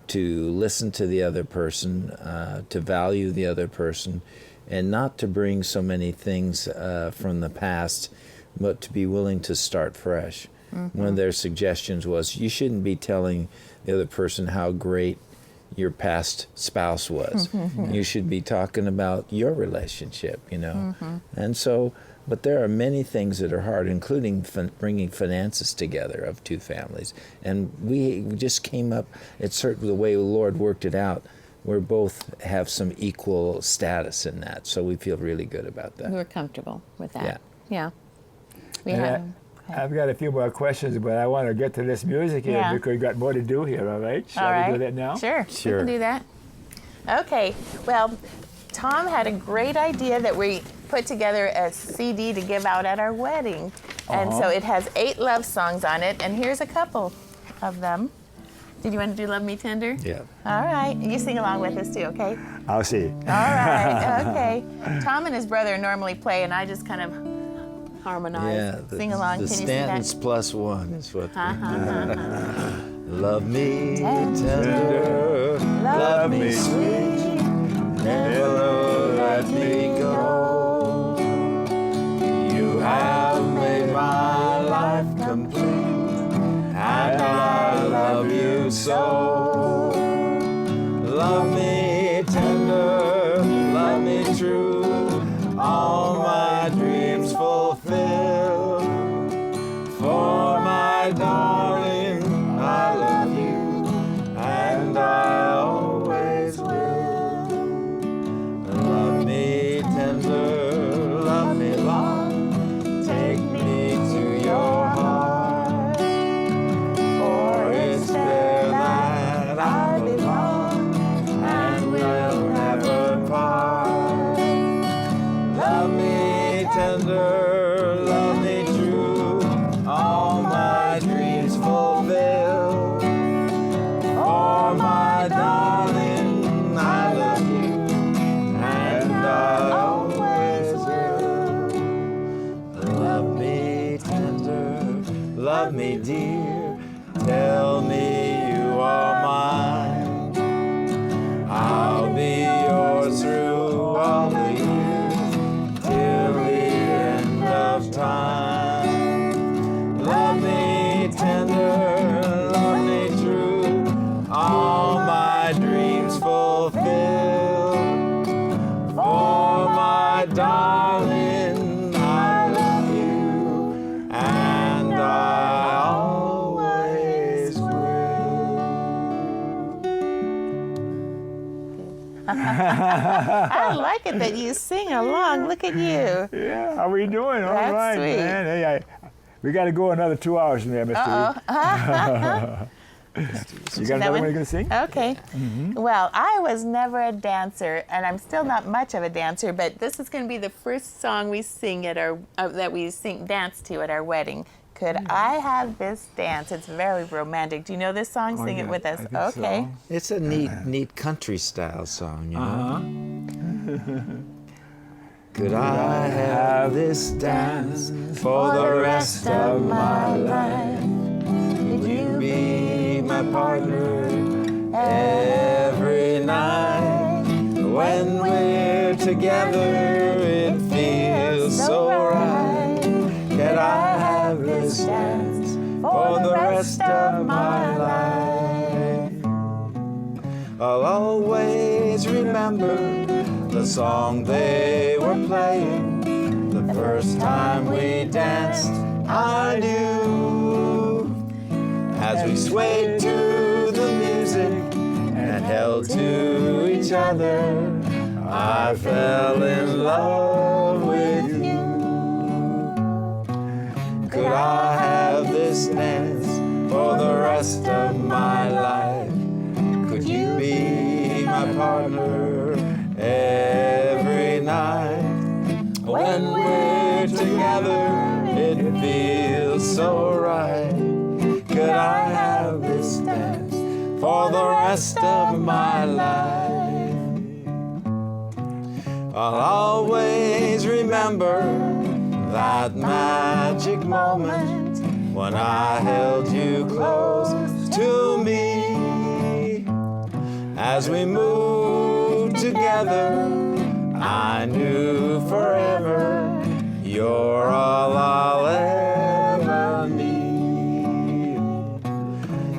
to listen to the other person, to value the other person, and not to bring so many things from the past, but to be willing to start fresh. One of their suggestions was you shouldn't be telling the other person how great your past spouse was. You should be talking about your relationship, And so, but there are many things that are hard, including bringing finances together of two families. And we just came up, it's certainly the way the Lord worked it out. We both have some equal status in that, so we feel really good about that.
We're comfortable with that.
Yeah.
We have.
I've got a few more questions, but I want to get to this music here because we've got more to do here, all right? Shall we do that now?
Sure, we can do that. Okay, well, Tom had a great idea that we put together a CD to give out at our wedding. And so it has 8 love songs on it, and here's a couple of them. Did you want to do Love Me Tender?
Yeah.
All right, you sing along with us too, okay?
I'll see.
All right, okay. Tom and his brother normally play, and I just kind of harmonize, sing along.
The
Can you
Stantons
sing that?
+1 is what Love me tender, love me sweet, never let me go. You have made my life complete, and I love you so. Love me tender, love me true, all my dreams fulfill. For my darling, I love you, and I always will. Love me tender, love me long, take me to your heart. For it's there that I belong, and will never part. Love me tender, love me true, all my dreams fulfill. For my darling, I love you, and I always will. Love me tender, love me dear, tell me you are mine. I'll be yours through all the years, till the end of time. Love me tender, love me true, all my dreams fulfill. For my darling, I love you, and I always will.
I like it that you sing along. Look at you.
Yeah, how we doing? All
That's
right,
sweet.
man. Hey, we got to go another 2 hours from there, Mr. You got another one you're going to sing?
Okay. Well, I was never a dancer, and I'm still not much of a dancer, but this is going to be the first song we sing at our dance to at our wedding, Could I have this dance? It's very romantic. Do you know this song? Sing it with us. Okay.
So.
It's a neat country style song, you know. Could I have this dance for the rest of my life? Would you be my partner every night? When we're together, it feels so right. Could I have this dance for the rest of my life? I'll always remember the song they were playing. The first time we danced, I knew. As we swayed to the music and held to each other, I fell in love with you. Could I have this dance for the rest of my life? Could you be my partner every night? When we're together, it feels so right. Could I have this dance for the rest of my life? I'll always remember that magic moment when I held you close to me. As we moved together, I knew forever you're all I'll ever need.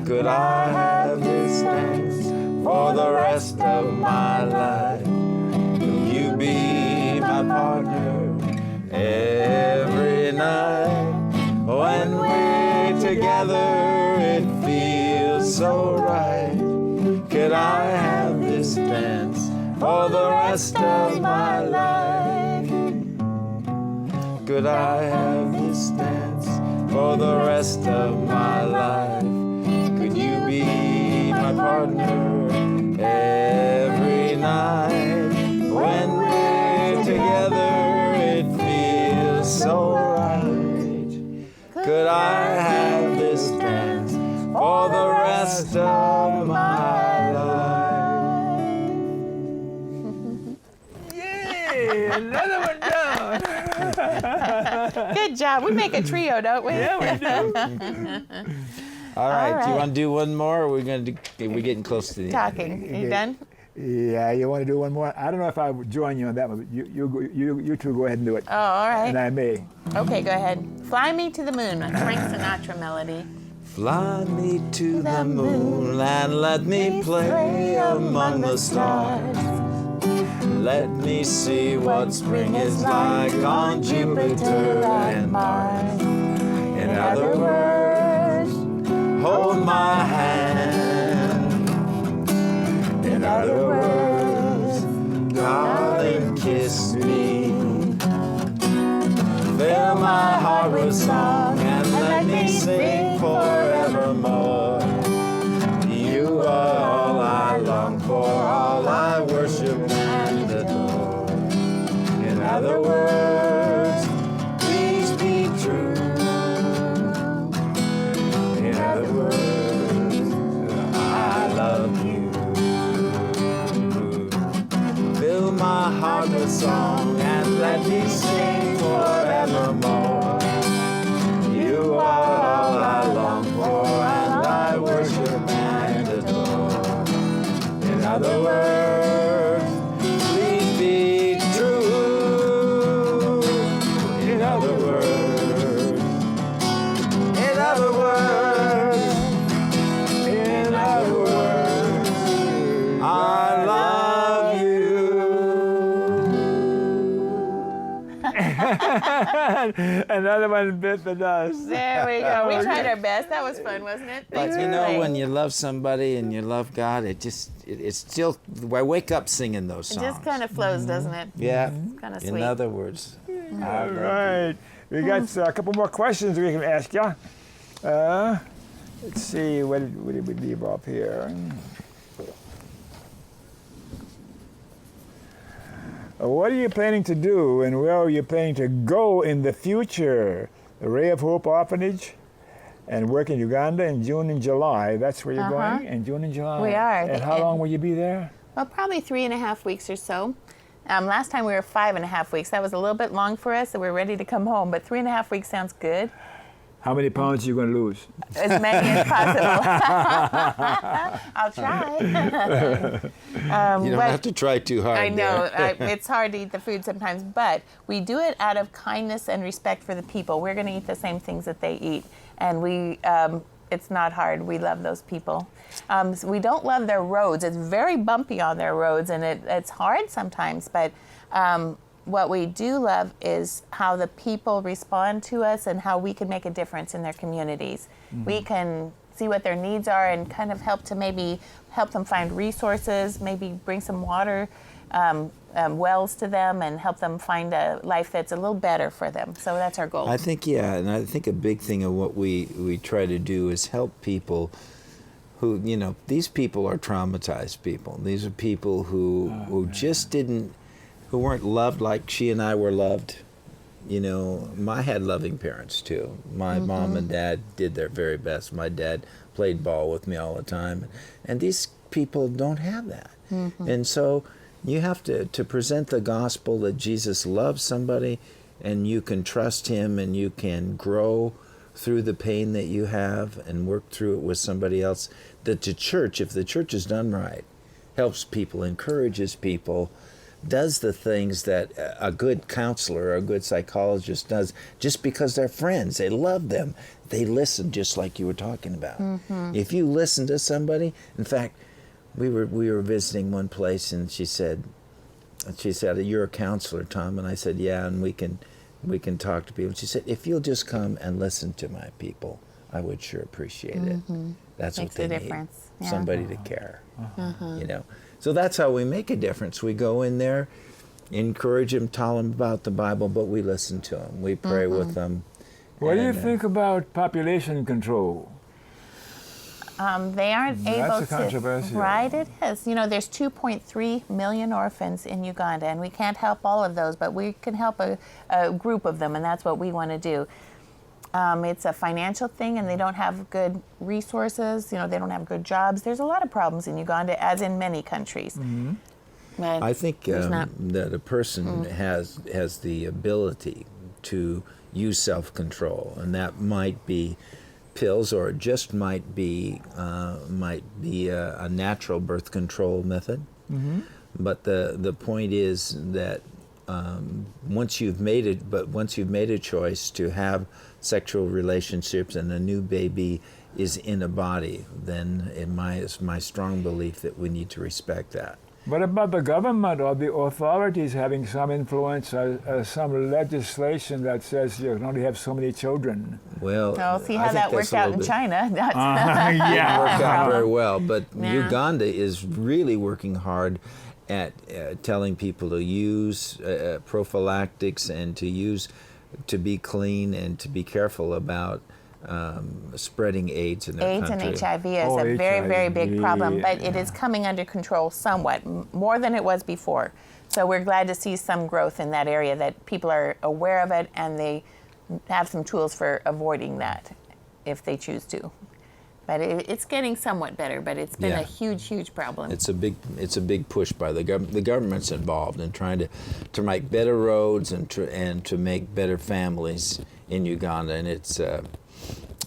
Could I have this dance for the rest of my life? Will you be my partner every night? When we're together, it feels so right. Could I have this dance for the rest of my life? Could I have this dance for the rest of my life? Could you be my partner every night? When we're together, it feels so right. Could I have this dance for the rest of my life?
Yay! Another one down.
Good job. We make a trio, don't we?
Yeah, we do.
All right.
All
Do you
right.
want to do one more? Or we're getting close to the end.
Talking. You done?
Yeah, you want to do one more? I don't know if I would join you on that one, but you two go ahead and do it.
Oh, all right.
And I may.
Okay, go ahead. Fly Me to the Moon, a Frank Sinatra melody.
Fly me to the moon and let me play among the stars. Let me see what spring is like on Jupiter and Mars. In other words, hold my hand. In other words, darling, kiss me. Fill my heart with song and let me sing forevermore. You are all I long for, all I worship and adore. In other words, please be true. In other words, I love you. Fill my heart with song and let me sing forevermore. You are all I long for and I worship and adore. In other words, please be true. In other words, in other words, in other words, I love you.
Another one bit the dust.
There we go. We tried our best. That was fun, wasn't it? Thanks
But you
for
know,
playing.
when you love somebody and you love God, it's still, I wake up singing those
It
songs.
just kind of flows, doesn't it?
Yeah.
Kind of
In
sweet.
other words.
All right. We got a couple more questions we can ask you. Let's see, what did we leave off here? What are you planning to do and where are you planning to go in the future? the Ray of Hope Orphanage, and work in Uganda in June and July. That's where you're going? In June and July?
We are.
And how long will you be there?
Well, probably 3.5 weeks or so. Last time we were 5.5 weeks. That was a little bit long for us, so we're ready to come home. But 3.5 weeks sounds good.
How many pounds are you going to lose?
As many as possible. I'll try.
You don't have to try too hard.
I know.
there.
It's hard to eat the food sometimes, but we do it out of kindness and respect for the people. We're going to eat the same things that they eat. And it's not hard. We love those people. So we don't love their roads. It's very bumpy on their roads, and it's hard sometimes. But what we do love is how the people respond to us and how we can make a difference in their communities. Mm-hmm. We can see what their needs are and kind of help them find resources, maybe bring some water, wells to them, and help them find a life that's a little better for them. So that's our goal.
I think, and I think a big thing of what we try to do is help people who, these people are traumatized people. These are people who just who weren't loved like she and I were loved. I had loving parents too. My mom and dad did their very best. My dad played ball with me all the time. And these people don't have that. Mm-hmm. And so you have to present the gospel that Jesus loves somebody and you can trust him and you can grow through the pain that you have and work through it with somebody else. That the church, if the church is done right, helps people, encourages people, does the things that a good counselor or a good psychologist does just because they're friends. They love them. They listen, just like you were talking about. Mm-hmm. If you listen to somebody, in fact, we were visiting one place and she said, "You're a counselor, Tom?" And I said, "Yeah, and we can talk to people." She said, "If you'll just come and listen to my people, I would sure appreciate it." That's
Makes
what they
a difference.
need.
Yeah.
Somebody to care. So that's how we make a difference. We go in there, encourage them, tell them about the Bible, but we listen to them. We pray with them.
What do you think about population control?
They aren't able
That's a controversy.
Right, it is. There's 2.3 million orphans in Uganda, and we can't help all of those, but we can help a group of them, and that's what we want to do. It's a financial thing, and they don't have good resources. They don't have good jobs. There's a lot of problems in Uganda, as in many countries. Mm-hmm. But
I think that a person has the ability to use self-control, and that might be pills, or it just might be a natural birth control method. Mm-hmm. But the point is that once you've made a choice to have sexual relationships and a new baby is in a body, then it's my strong belief that we need to respect that.
What about the government or the authorities having some influence, some legislation that says you can only have so many children?
Well,
see how that worked out in China.
It worked out very well, but Uganda is really working hard at telling people to use prophylactics and to be clean and to be careful about spreading AIDS in their country.
AIDS and HIV is a very, very big problem, but it is coming under control somewhat, more than it was before. So we're glad to see some growth in that area, that people are aware of it and they have some tools for avoiding that if they choose to. But it's getting somewhat better, but it's been a huge, huge problem.
It's a big push by the government. The government's involved in trying to make better roads and to make better families in Uganda. And it's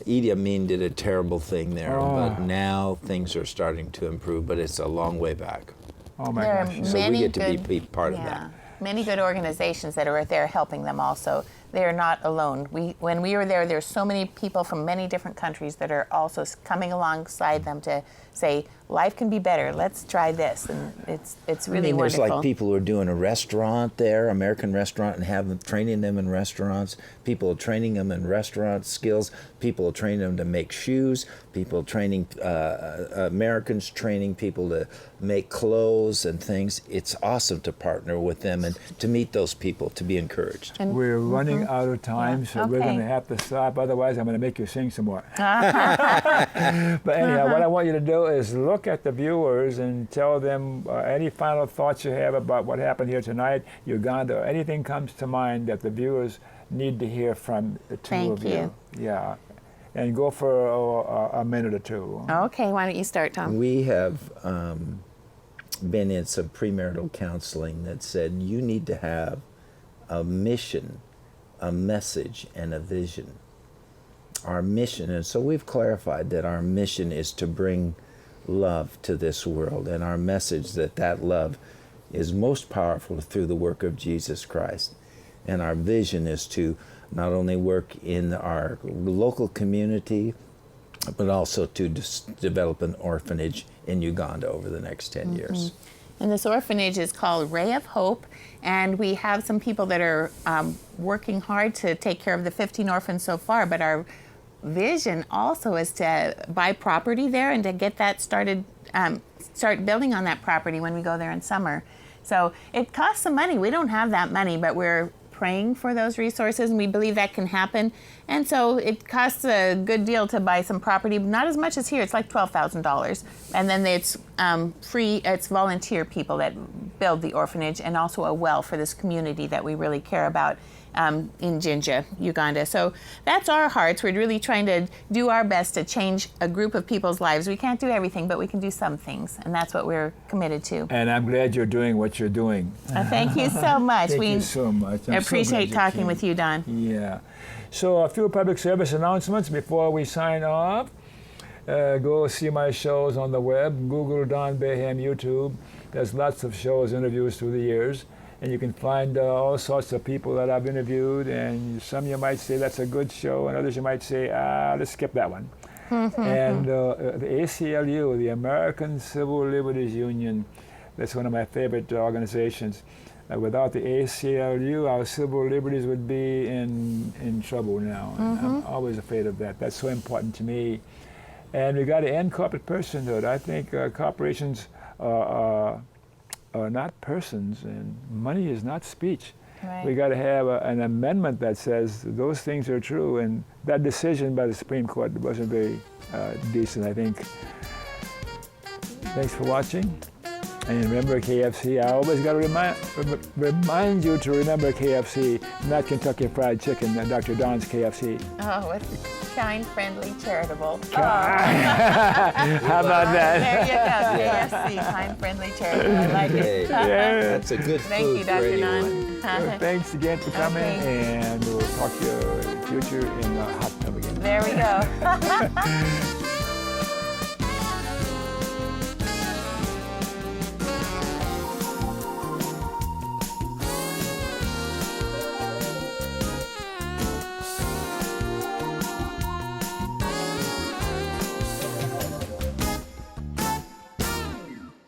Idi Amin did a terrible thing there, but now things are starting to improve. But it's a long way back.
Oh my gosh!
So we get to be part of that.
Many good organizations that are there helping them also. They are not alone. When we were there's so many people from many different countries that are also coming alongside them to say, life can be better. Let's try this, and it's really wonderful.
There's like people who are doing a restaurant there, American restaurant, and have them training them in restaurants. People are training them in restaurant skills. People are training them to make shoes. People training Americans training people to make clothes and things. It's awesome to partner with them and to meet those people, to be encouraged.
And we're running out of time, so we're going to have to stop. Otherwise, I'm going to make you sing some more. But anyhow, what I want you to do is look at the viewers and tell them any final thoughts you have about what happened here tonight, Uganda, or anything comes to mind that the viewers need to hear from the two
Thank
of you.
you.
Yeah. And go for a minute or two.
Okay, why don't you start, Tom?
We have been in some premarital counseling that said you need to have a mission, a message, and a vision. Our mission, and so we've clarified that our mission is to bring love to this world, and our message that love is most powerful through the work of Jesus Christ. And our vision is to not only work in our local community, but also to develop an orphanage in Uganda over the next 10 years.
And this orphanage is called Ray of Hope, and we have some people that are working hard to take care of the 15 orphans so far, but our vision also is to buy property there and to get that started, start building on that property when we go there in summer. So it costs some money. We don't have that money, but we're praying for those resources, and we believe that can happen. And so it costs a good deal to buy some property, not as much as here. It's like $12,000. And then it's free, it's volunteer people that build the orphanage, and also a well for this community that we really care about in Jinja, Uganda. So that's our hearts. We're really trying to do our best to change a group of people's lives. We can't do everything, but we can do some things, and that's what we're committed to.
And I'm glad you're doing what you're doing.
Thank you so much.
Thank you so much.
I appreciate talking
came.
with you, Don.
Yeah. So a few public service announcements before we sign off. Go see my shows on the web. Google Don Baham YouTube. There's lots of shows, interviews through the years. And you can find all sorts of people that I've interviewed. And some you might say that's a good show, and others you might say, let's skip that one. And the ACLU, the American Civil Liberties Union, that's one of my favorite organizations. Without the ACLU, our civil liberties would be in trouble now. I'm always afraid of that. That's so important to me. And we got to end corporate personhood. I think corporations are not persons, and money is not speech.
Right.
We got to have an amendment that says those things are true, and that decision by the Supreme Court wasn't very decent, I think. Thanks for watching. And remember KFC. I always got to remind you to remember KFC, not Kentucky Fried Chicken, Dr. Don's KFC.
Oh, it's kind, friendly, charitable.
How about that?
There you go, KFC, kind, friendly, charitable. I like it.
That's a good
Thank
food
you,
for
Dr.
anyone.
Don.
Thanks again for coming, and we'll talk to you in the future in the hot tub again.
There we go.